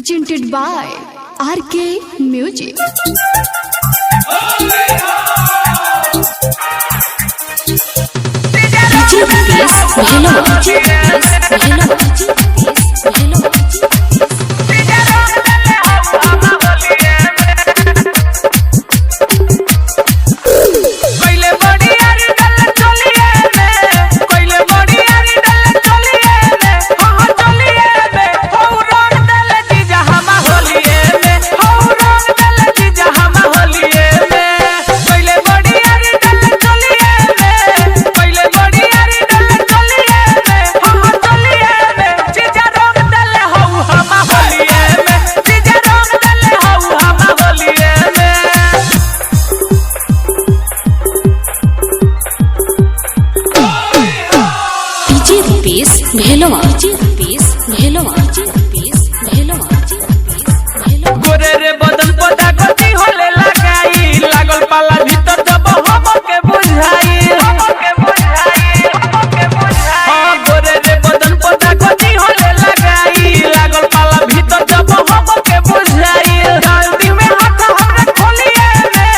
presented by RK Music. गोरे रे बदन पता कथी होले लगाई लागल पाला भीतर जब हम के बुझाई हां गोरे रे बदन पता कथी होले लगाई लागल पाला भीतर जब हम के बुझाई जल्दी में हाथ हमरे खोलिए में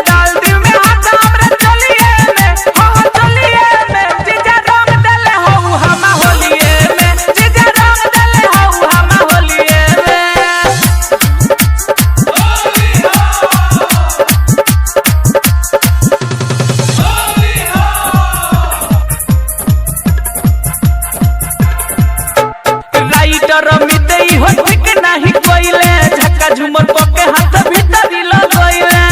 जल्दी में हाथ हमरे चलिए में हां चलिए में जीजा रंग दले हो हम होलिए में जीजा रंग दले हो हम होलिए में राइटर मितई हो ठीक नाही कोइले झक्का झुमर पके हाथ भीतर लगइले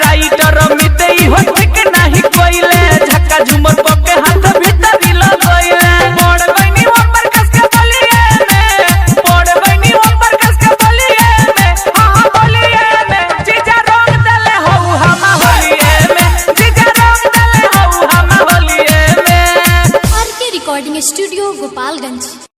राइटर मितई हो ठीक नाही कोइले झक्का झुमर पके हाथ भीतर लगइले बड़ बनी ऊपर कस के बलिए में बड़ बनी ऊपर कस के बलिए में हां बलिए में जीजा रंग दले हो हम होलिए में जीजा रंग दले हो हम होलिए में RK Recording Studio, Gopalganj.